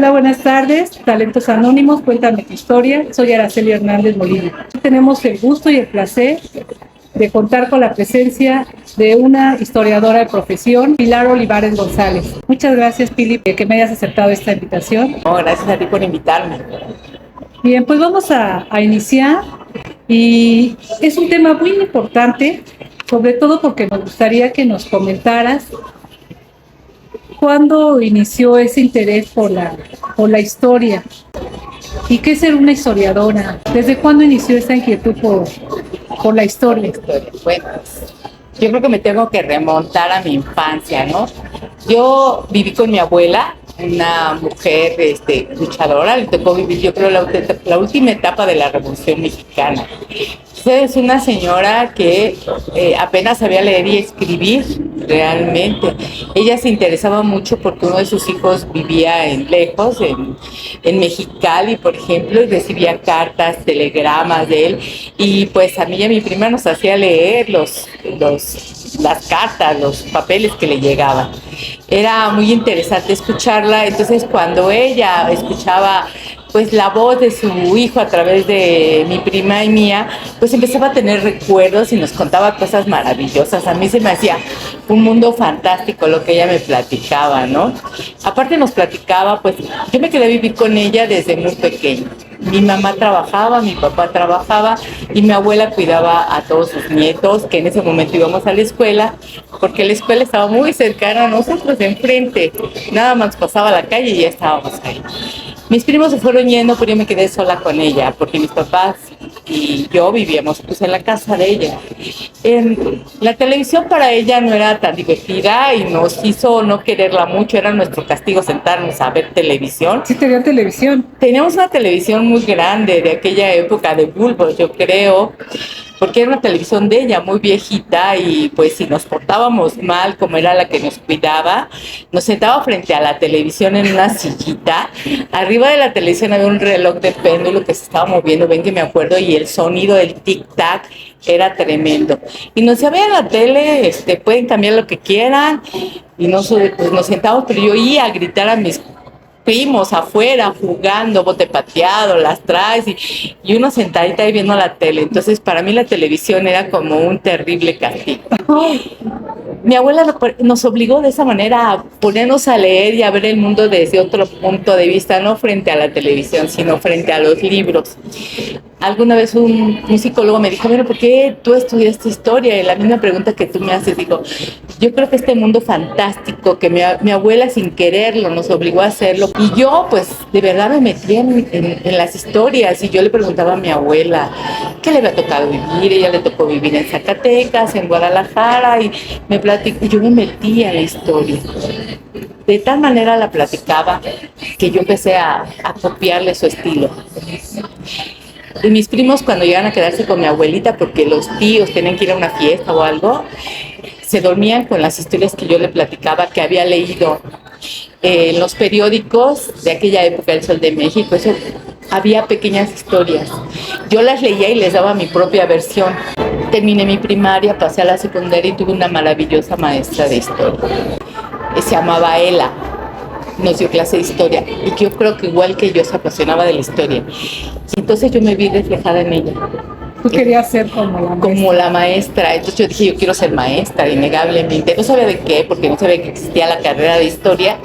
Hola, buenas tardes, Talentos Anónimos, cuéntame tu historia. Soy Araceli Hernández Molina. Tenemos el gusto y el placer de contar con la presencia de una historiadora de profesión, Pilar Olivares González. Muchas gracias, Pili, que me hayas aceptado esta invitación. No, gracias a ti por invitarme. Bien, pues vamos a iniciar, y es un tema muy importante, sobre todo porque nos gustaría que nos comentaras cuándo inició ese interés por la historia y qué es ser una historiadora. ¿Desde cuándo inició esa inquietud por la historia? Bueno, yo creo que me tengo que remontar a mi infancia, ¿no? Yo viví con mi abuela, una mujer luchadora, le tocó vivir, yo creo, la última etapa de la Revolución Mexicana. Es una señora que apenas sabía leer y escribir realmente. Ella se interesaba mucho porque uno de sus hijos vivía lejos, en Mexicali, por ejemplo, y recibía cartas, telegramas de él. Y pues a mí y a mi prima nos hacía leer las cartas, los papeles que le llegaban. Era muy interesante escucharla. Entonces, cuando ella escuchaba pues la voz de su hijo a través de mi prima y mía, pues empezaba a tener recuerdos y nos contaba cosas maravillosas. A mí se me hacía un mundo fantástico lo que ella me platicaba, ¿no? Aparte nos platicaba, pues yo me quedé a vivir con ella desde muy pequeña. Mi mamá trabajaba, mi papá trabajaba y mi abuela cuidaba a todos sus nietos, que en ese momento íbamos a la escuela, porque la escuela estaba muy cercana a nosotros, enfrente. Nada más pasaba la calle y ya estábamos ahí. Mis primos se fueron yendo, pero yo me quedé sola con ella, porque mis papás y yo vivíamos pues en la casa de ella. La televisión para ella no era tan divertida y nos hizo no quererla mucho. Era nuestro castigo sentarnos a ver televisión. ¿Sí tenía televisión? Teníamos una televisión muy grande de aquella época de bulbos, yo creo, porque era una televisión de ella muy viejita, y pues si nos portábamos mal, como era la que nos cuidaba, nos sentaba frente a la televisión en una sillita. Arriba de la televisión había un reloj de péndulo que se estaba moviendo, ven que me acuerdo, y el sonido del tic-tac era tremendo. Y nos decía, vean la tele, pueden cambiar lo que quieran, y pues nos sentábamos, pero yo oía gritar a mis primos afuera jugando, bote pateado, las traes, y uno sentadita ahí viendo la tele. Entonces para mí la televisión era como un terrible castigo. Mi abuela nos obligó de esa manera a ponernos a leer y a ver el mundo desde otro punto de vista, no frente a la televisión, sino frente a los libros. Alguna vez un psicólogo me dijo, bueno, ¿por qué tú estudiaste historia? Y la misma pregunta que tú me haces, digo, yo creo que este mundo fantástico que mi abuela sin quererlo nos obligó a hacerlo, y yo pues de verdad me metí en las historias, y yo le preguntaba a mi abuela qué le había tocado vivir. Ella le tocó vivir en Zacatecas, en Guadalajara, y me platicó, yo me metí a la historia. De tal manera la platicaba que yo empecé a copiarle su estilo. Y mis primos, cuando llegan a quedarse con mi abuelita, porque los tíos tenían que ir a una fiesta o algo, se dormían con las historias que yo le platicaba, que había leído en los periódicos de aquella época, El Sol de México. Eso, había pequeñas historias. Yo las leía y les daba mi propia versión. Terminé mi primaria, pasé a la secundaria y tuve una maravillosa maestra de historia. Se llamaba Ela. Nos dio clase de historia, y yo creo que igual que yo se apasionaba de la historia. Y entonces yo me vi reflejada en ella. ¿Tú querías ser como la maestra? Como la maestra. Entonces yo dije, yo quiero ser maestra, innegablemente. No sabía de qué, porque no sabía que existía la carrera de historia.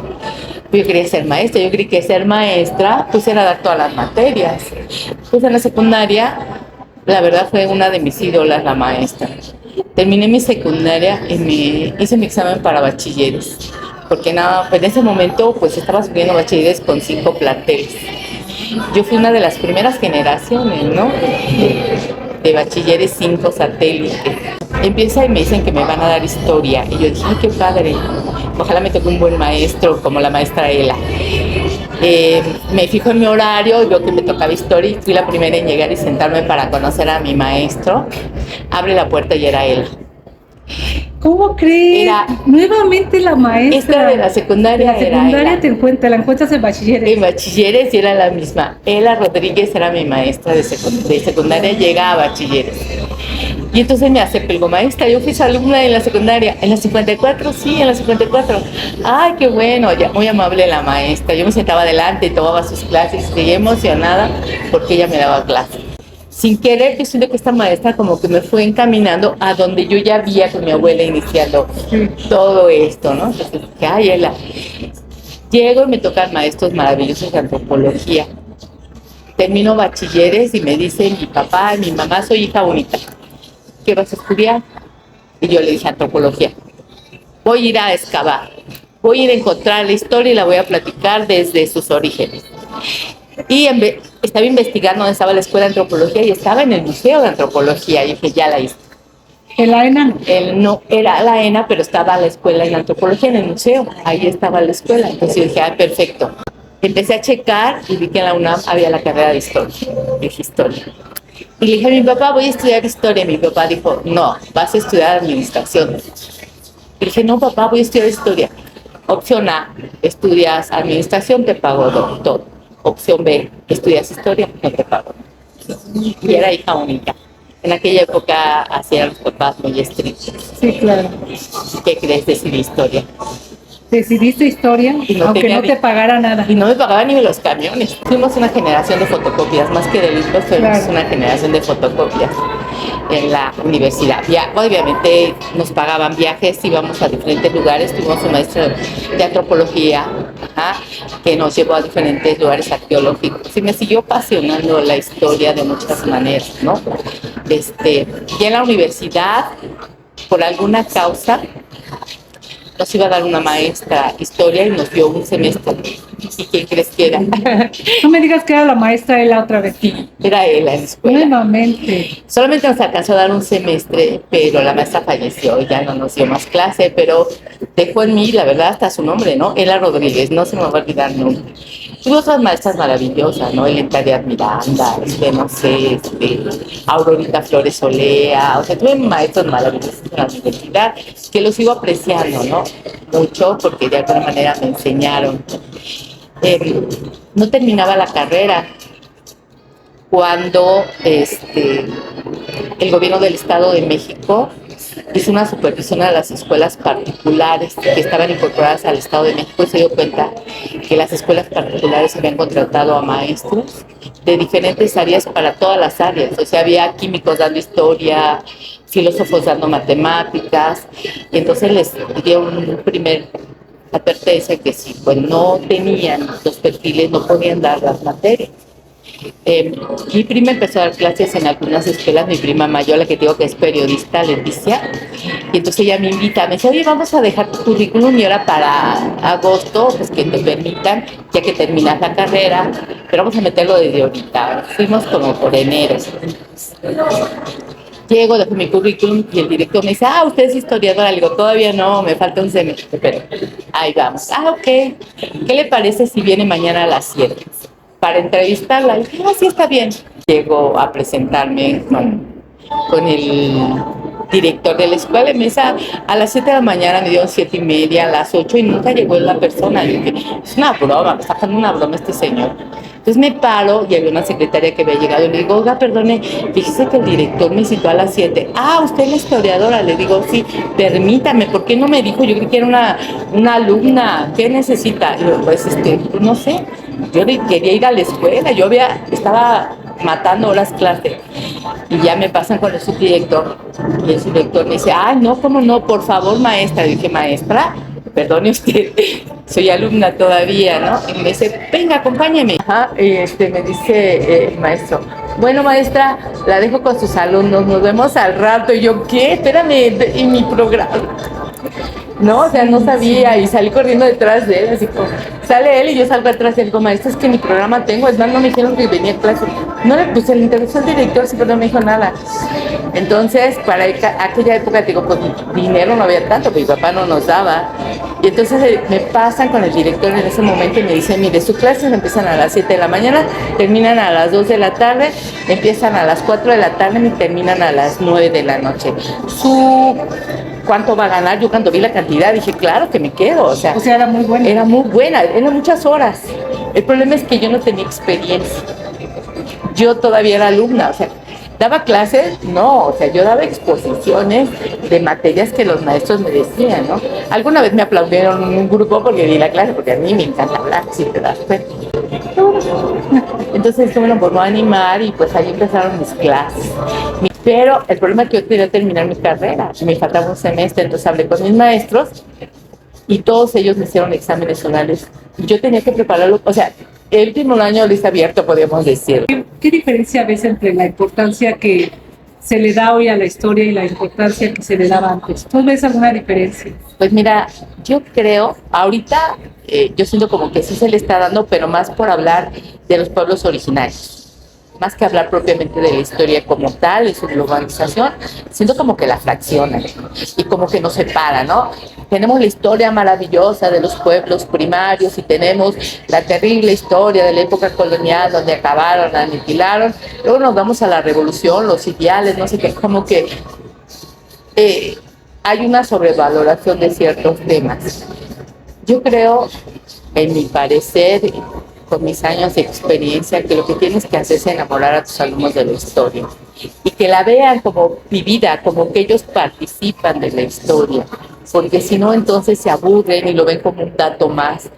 Yo quería ser maestra. Yo creí que ser maestra pues era dar todas las materias. Pues en la secundaria, la verdad, fue una de mis ídolas la maestra. Terminé mi secundaria y hice mi examen para bachilleres, porque en ese momento pues estaba subiendo bachilleres con 5 planteles. Yo fui una de las primeras generaciones, ¿no? De bachilleres 5 satélites. Empieza y me dicen que me van a dar historia, y yo dije, ay, qué padre, ojalá me toque un buen maestro como la maestra Ela. Me fijo en mi horario y veo que me tocaba historia, y fui la primera en llegar y sentarme para conocer a mi maestro. Abre la puerta y era él. ¿Cómo crees? Era nuevamente la maestra. Esta de la secundaria. De la secundaria te la encuentras en bachilleres. En bachilleres, y era la misma. Ela Rodríguez era mi maestra de secundaria, llega a bachilleres. Y entonces me acerco y digo, maestra, yo fui su alumna en la secundaria. ¿En la 54? Sí, en la 54. Ay, qué bueno, ya, muy amable la maestra. Yo me sentaba adelante y tomaba sus clases y seguía emocionada porque ella me daba clases. Sin querer, yo siento que esta maestra como que me fue encaminando a donde yo ya había con mi abuela iniciando todo esto, ¿no? Entonces, ay, ella. Llego y me tocan maestros maravillosos de antropología. Termino bachilleres y me dice mi papá, mi mamá, soy hija única. ¿Qué vas a estudiar? Y yo le dije antropología. Voy a ir a excavar, voy a ir a encontrar la historia y la voy a platicar desde sus orígenes. Y estaba investigando dónde estaba la escuela de antropología y estaba en el museo de antropología. Y dije, ya la hice. ¿En la ENA? No era la ENA, pero estaba la escuela en antropología en el museo. Ahí estaba la escuela. Entonces yo dije, perfecto. Empecé a checar y vi que en la UNAM había la carrera de historia. Dije, historia. Y le dije a mi papá, voy a estudiar historia. Mi papá dijo, no, vas a estudiar administración. Y le dije, no, papá, voy a estudiar historia. Opción A, estudias administración, te pago todo. Opción B, estudias historia, no te pago. Y era hija única. En aquella época hacían los papás muy estrictos. Sí, claro. ¿Qué crees? Decidí historia. Decidiste historia, Y aunque no te pagara nada. Y no me pagaban ni los camiones. Fuimos una generación de fotocopias, más que de libros, fuimos una generación de fotocopias en la universidad. Ya, obviamente nos pagaban viajes, íbamos a diferentes lugares. Tuvimos un maestro de antropología que nos llevó a diferentes lugares arqueológicos. Y me siguió apasionando la historia de muchas maneras, ¿no? Ya en la universidad, por alguna causa, nos iba a dar una maestra historia y nos dio un semestre. ¿Y quién crees que era? No me digas que era la maestra él la otra vez. Sí, era él en la escuela. Nuevamente. Solamente nos alcanzó a dar un semestre, pero la maestra falleció, ya no nos dio más clase, pero dejó en mí, la verdad, hasta su nombre, ¿no? Ela Rodríguez, no se me va a olvidar nunca. Tuve otras maestras maravillosas, ¿no? Elena Díaz Miranda, no sé, Aurorita Flores Olea, o sea, tuve maestros maravillosos en la universidad que los sigo apreciando, ¿no? Mucho, porque de alguna manera me enseñaron. No terminaba la carrera cuando el gobierno del Estado de México hizo una supervisión a las escuelas particulares que estaban incorporadas al Estado de México y se dio cuenta que las escuelas particulares habían contratado a maestros de diferentes áreas para todas las áreas. O sea, había químicos dando historia, filósofos dando matemáticas, y entonces les dieron un primer advertencia que si pues no tenían los perfiles no podían dar las materias. Mi prima empezó a dar clases en algunas escuelas, mi prima mayor, la que digo que es periodista, Leticia, y entonces ella me invita, me dice, oye, vamos a dejar tu currículum y ahora para agosto, pues que te permitan, ya que terminas la carrera, pero vamos a meterlo desde ahorita. Fuimos como por enero. Llego, dejo mi currículum y el director me dice, usted es historiadora. Le digo, todavía no, me falta un semestre, pero ahí vamos. Ok, ¿qué le parece si viene mañana a las 7? Para entrevistarla? Y dije, sí, está bien. Llego a presentarme con el director de la escuela y me dice, a las 7 de la mañana, me dio 7:30, a las 8 y nunca llegó la persona. Y dije, es una broma, me está haciendo una broma este señor. Entonces me paro y había una secretaria que había llegado y le digo, oiga, perdone, fíjese que el director me citó a las 7. ¿Usted es la historiadora? Le digo, sí, permítame, ¿por qué no me dijo? Yo creí que era una alumna, ¿qué necesita? Y yo, pues, no sé, yo quería ir a la escuela, estaba matando horas clase. Y ya me pasan con el subdirector y el subdirector me dice, no, ¿cómo no? Por favor, maestra. Y dije, maestra, perdone usted, soy alumna todavía, ¿no? Y me dice, venga, acompáñeme. Me dice el maestro, bueno, maestra, la dejo con sus alumnos, nos vemos al rato. Y yo, ¿qué? Espérame, y mi programa. No, o sea, no sabía y salí corriendo detrás de él, así como, sale él y yo salgo atrás de él, como, maestra, es que mi programa tengo, es más, no me dijeron que venía a clase. No le puse, le interesó al director, sí, pero no me dijo nada. Entonces, para aquella época, digo, pues dinero no había tanto, porque mi papá no nos daba. Y entonces me pasan con el director en ese momento y me dice, mire, sus clases empiezan a las 7 de la mañana, terminan a las 2 de la tarde, empiezan a las 4 de la tarde y terminan a las 9 de la noche. ¿Cuánto va a ganar? Yo cuando vi la cantidad dije, claro que me quedo. O sea, era muy buena. Era muy buena, eran muchas horas. El problema es que yo no tenía experiencia. Yo todavía era alumna, o sea, ¿Daba clases? No, o sea, yo daba exposiciones de materias que los maestros me decían, ¿no? Alguna vez me aplaudieron en un grupo porque di la clase, porque a mí me encanta hablar, si te das cuenta. Entonces esto me lo empezó a animar y pues ahí empezaron mis clases. Pero el problema es que yo quería terminar mi carrera, me faltaba un semestre, entonces hablé con mis maestros y todos ellos me hicieron exámenes orales. Yo tenía que prepararlo, o sea, el último año lista abierto, podríamos decir. ¿Qué diferencia ves entre la importancia que se le da hoy a la historia y la importancia que se le daba antes? ¿Tú ves alguna diferencia? Pues mira, yo creo, ahorita yo siento como que sí se le está dando, pero más por hablar de los pueblos originarios. Más que hablar propiamente de la historia como tal y su globalización, siento como que la fracciona y como que nos separa, ¿no? Tenemos la historia maravillosa de los pueblos primarios y tenemos la terrible historia de la época colonial donde acabaron, aniquilaron. Luego nos vamos a la revolución, los ideales, no sé qué, como que hay una sobrevaloración de ciertos temas. Yo creo, en mi parecer, con mis años de experiencia, que lo que tienes que hacer es enamorar a tus alumnos de la historia y que la vean como vivida, como que ellos participan de la historia, porque si no, entonces se aburren y lo ven como un dato más.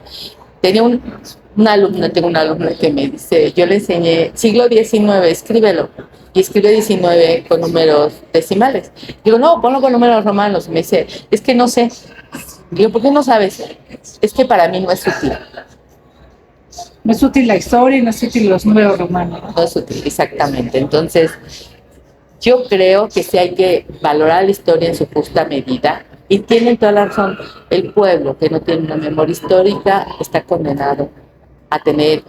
Tengo una alumna que me dice, yo le enseñé siglo XIX, escríbelo, y escribe 19 con números decimales. Digo, no, ponlo con números romanos. Y me dice, es que no sé. Digo, ¿por qué no sabes? Es que para mí no es útil. No es útil la historia y no es útil los números romanos. No es útil, exactamente. Entonces, yo creo que sí hay que valorar la historia en su justa medida. Y tienen toda la razón. El pueblo que no tiene una memoria histórica está condenado a tener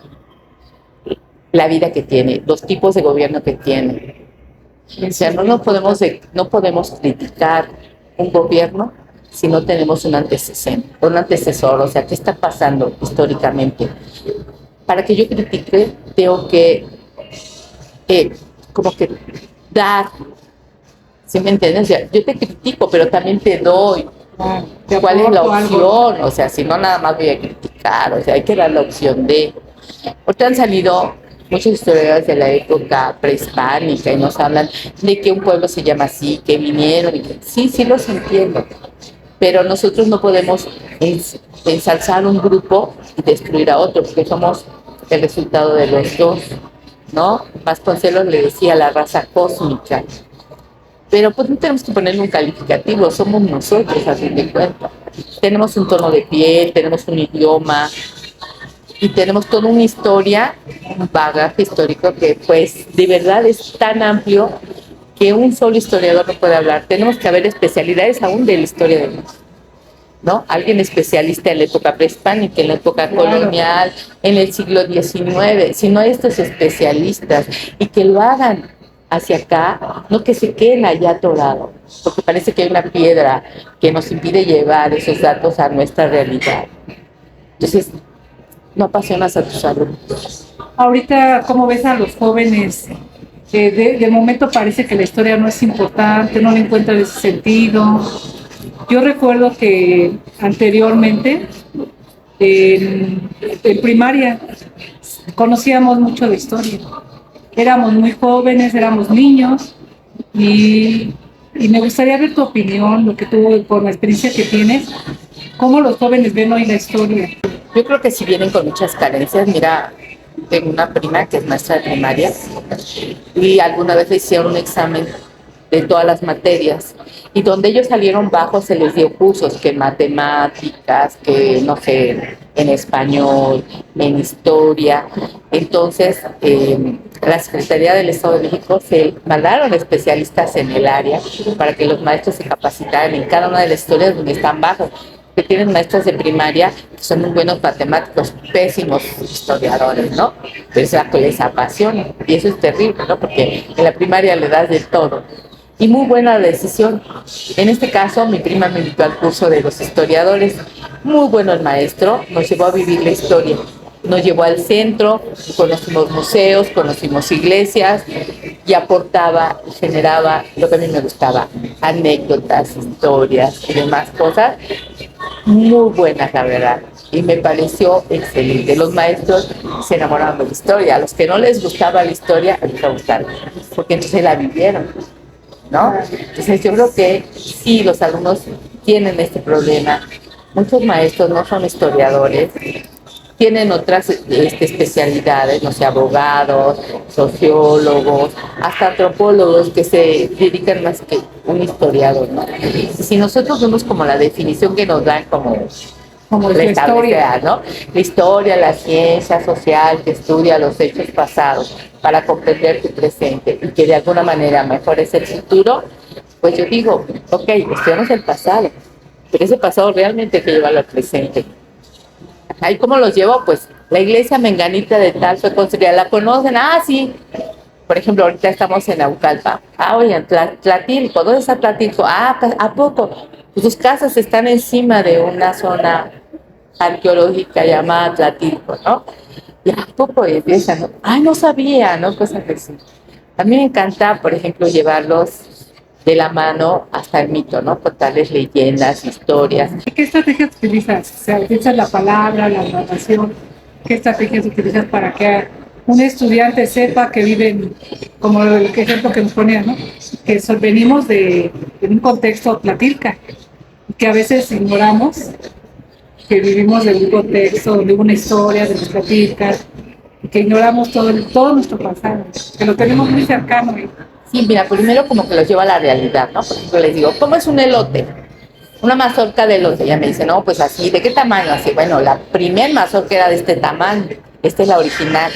la vida que tiene, los tipos de gobierno que tiene. O sea, no podemos criticar un gobierno si no tenemos un antecesor, o sea, ¿qué está pasando históricamente? Para que yo critique, tengo que como que dar, ¿sí me entiendes? O sea, yo te critico, pero también te doy cuál es la opción, o sea, si no nada más voy a criticar, o sea, hay que dar la opción de... Ahorita han salido muchos historiadores de la época prehispánica y nos hablan de que un pueblo se llama así, que vinieron, y que, sí los entiendo, pero nosotros no podemos ensalzar un grupo y destruir a otro, porque somos el resultado de los dos, ¿no? Vasconcelos le decía la raza cósmica, pero pues no tenemos que ponerle un calificativo, somos nosotros a fin de cuentas. Tenemos un tono de piel, tenemos un idioma y tenemos toda una historia, un bagaje histórico que pues de verdad es tan amplio que un solo historiador no puede hablar. Tenemos que haber especialidades aún de la historia del mundo, ¿no? Alguien especialista en la época prehispánica, en la época colonial, en el siglo XIX, si no hay estos especialistas y que lo hagan hacia acá, no que se queden allá atorados, porque parece que hay una piedra que nos impide llevar esos datos a nuestra realidad. Entonces, no apasionas a tus alumnos. Ahorita, ¿cómo ves a los jóvenes? De momento parece que la historia no es importante, no le encuentran ese sentido. Yo recuerdo que anteriormente, en primaria, conocíamos mucho de historia. Éramos muy jóvenes, éramos niños y me gustaría ver tu opinión, lo que tú, con la experiencia que tienes, cómo los jóvenes ven hoy la historia. Yo creo que si vienen con muchas carencias, mira, tengo una prima que es maestra de primaria y alguna vez le hicieron un examen de todas las materias y donde ellos salieron bajos se les dio cursos que en matemáticas, que no sé, en español, en historia. Entonces, la Secretaría del Estado de México se mandaron especialistas en el área para que los maestros se capacitaran en cada una de las historias donde están bajos, que tienen maestros de primaria que son muy buenos matemáticos, pésimos historiadores, ¿no? Pero es la que les apasiona y eso es terrible, ¿no? Porque en la primaria le das de todo. Y muy buena decisión. En este caso, mi prima me invitó al curso de los historiadores. Muy bueno el maestro, nos llevó a vivir la historia. Nos llevó al centro, conocimos museos, conocimos iglesias y aportaba y generaba lo que a mí me gustaba, anécdotas, historias y demás cosas muy buenas, la verdad. y me pareció excelente. Los maestros se enamoraron de la historia, a los que no les gustaba la historia, les va a gustar, porque entonces la vivieron, ¿no? Entonces yo creo que sí, los alumnos tienen este problema. Muchos maestros no son historiadores, tienen otras especialidades, no sé, abogados, sociólogos, hasta antropólogos que se dedican más que un historiador, ¿no? Si nosotros vemos como la definición que nos dan como la historia, ¿no? La historia, la ciencia social que estudia los hechos pasados para comprender tu presente y que de alguna manera mejores el futuro, pues yo digo, ok, estudiamos el pasado, pero ese pasado realmente hay que llevarlo al presente. ¿Ahí cómo los llevo? Pues la iglesia menganita de tal fue construida, ¿la conocen? Ah, sí. Por ejemplo, ahorita estamos en Naucalpan. Ah, oigan, Tlatilco, ¿dónde está Tlatilco? Ah, ¿a poco? Pues sus casas están encima de una zona arqueológica llamada Tlatilco, ¿no? Y a poco empiezan, ¿no? Ay, no sabía, ¿no? Cosas así. A mí me encanta, por ejemplo, llevarlos de la mano hasta el mito, ¿no? Contarles leyendas, historias. ¿Qué estrategias utilizas? O sea, ¿utilizas la palabra, la narración? ¿Qué estrategias utilizas para que un estudiante sepa que viven, como el ejemplo que nos ponía, ¿no? Que venimos de un contexto tlatilca, que a veces ignoramos, que vivimos de un contexto, de una historia, de los tlatilcas, que ignoramos todo nuestro pasado, que lo tenemos muy cercano. Sí, mira, primero como que los llevo a la realidad, ¿no? Por ejemplo, les digo, ¿cómo es un elote? Una mazorca de elote. Ella me dice, no, pues así, ¿de qué tamaño? Así, bueno, la primer mazorca era de este tamaño, esta es la original.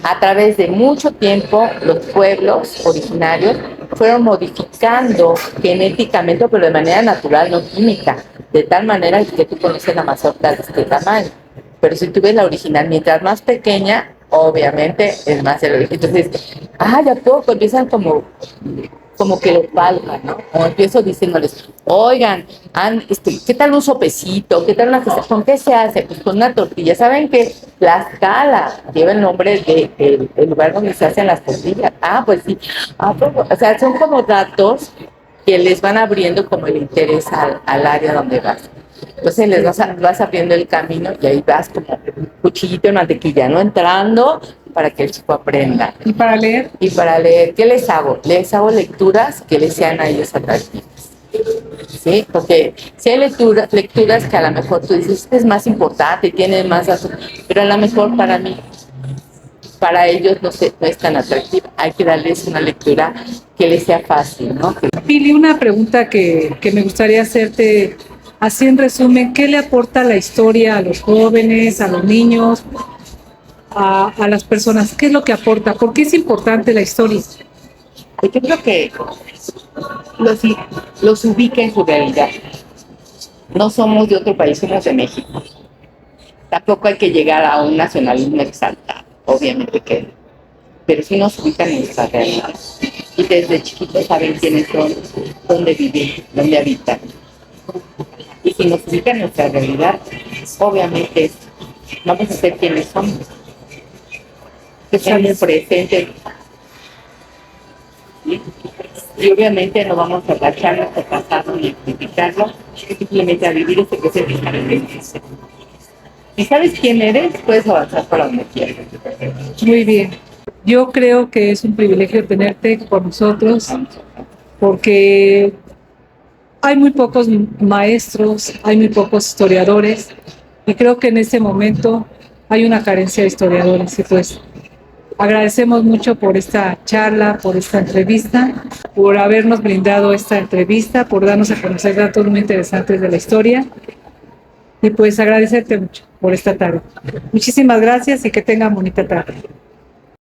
A través de mucho tiempo, los pueblos originarios fueron modificando genéticamente, pero de manera natural, no química, de tal manera que tú conoces la mazorca de este tamaño. Pero si tú ves la original, mientras más pequeña, obviamente es más el origen. Entonces, ya poco empiezan como que lo palpan, ¿no? O empiezo diciéndoles, oigan, ¿qué tal un sopecito? ¿Qué tal una fiesta? ¿Con qué se hace? Pues con una tortilla. ¿Saben que Tlaxcala lleva el nombre del lugar donde se hacen las tortillas? Ah, pues sí. O sea, son como datos que les van abriendo como el interés al área donde vas. Entonces les vas abriendo el camino y ahí vas como un cuchillito de mantequilla, ¿no? Entrando para que el chico aprenda. ¿Y para leer? Y para leer, ¿qué les hago? Les hago lecturas que les sean a ellos atractivas. ¿Sí? Porque si hay lecturas que a lo mejor tú dices, es más importante, tiene más datos, pero a lo mejor para ellos no es tan atractiva. Hay que darles una lectura que les sea fácil, ¿no? Pili, una pregunta que me gustaría hacerte, así en resumen, ¿qué le aporta la historia a los jóvenes, a los niños, a las personas? ¿Qué es lo que aporta? ¿Por qué es importante la historia? Yo creo que los ubica en su realidad. No somos de otro país, somos de México. Tampoco hay que llegar a un nacionalismo exaltado, obviamente que, pero sí nos ubican en nuestra realidad. Y desde chiquitos saben quiénes son, dónde viven, dónde habitan. Y si nos ubican en nuestra realidad, obviamente vamos a ser quienes somos. Que estamos presentes. ¿Sí? Y obviamente no vamos a agachar nuestro pasado ni a criticarlo, simplemente a vivir ese presente y estar en el presente. Si sabes quién eres, puedes avanzar para donde quieras. Muy bien. Yo creo que es un privilegio tenerte con nosotros porque hay muy pocos maestros, hay muy pocos historiadores y creo que en este momento hay una carencia de historiadores. Y pues agradecemos mucho por esta charla, por esta entrevista, por habernos brindado esta entrevista, por darnos a conocer datos muy interesantes de la historia y pues agradecerte mucho por esta tarde. Muchísimas gracias y que tengan bonita tarde.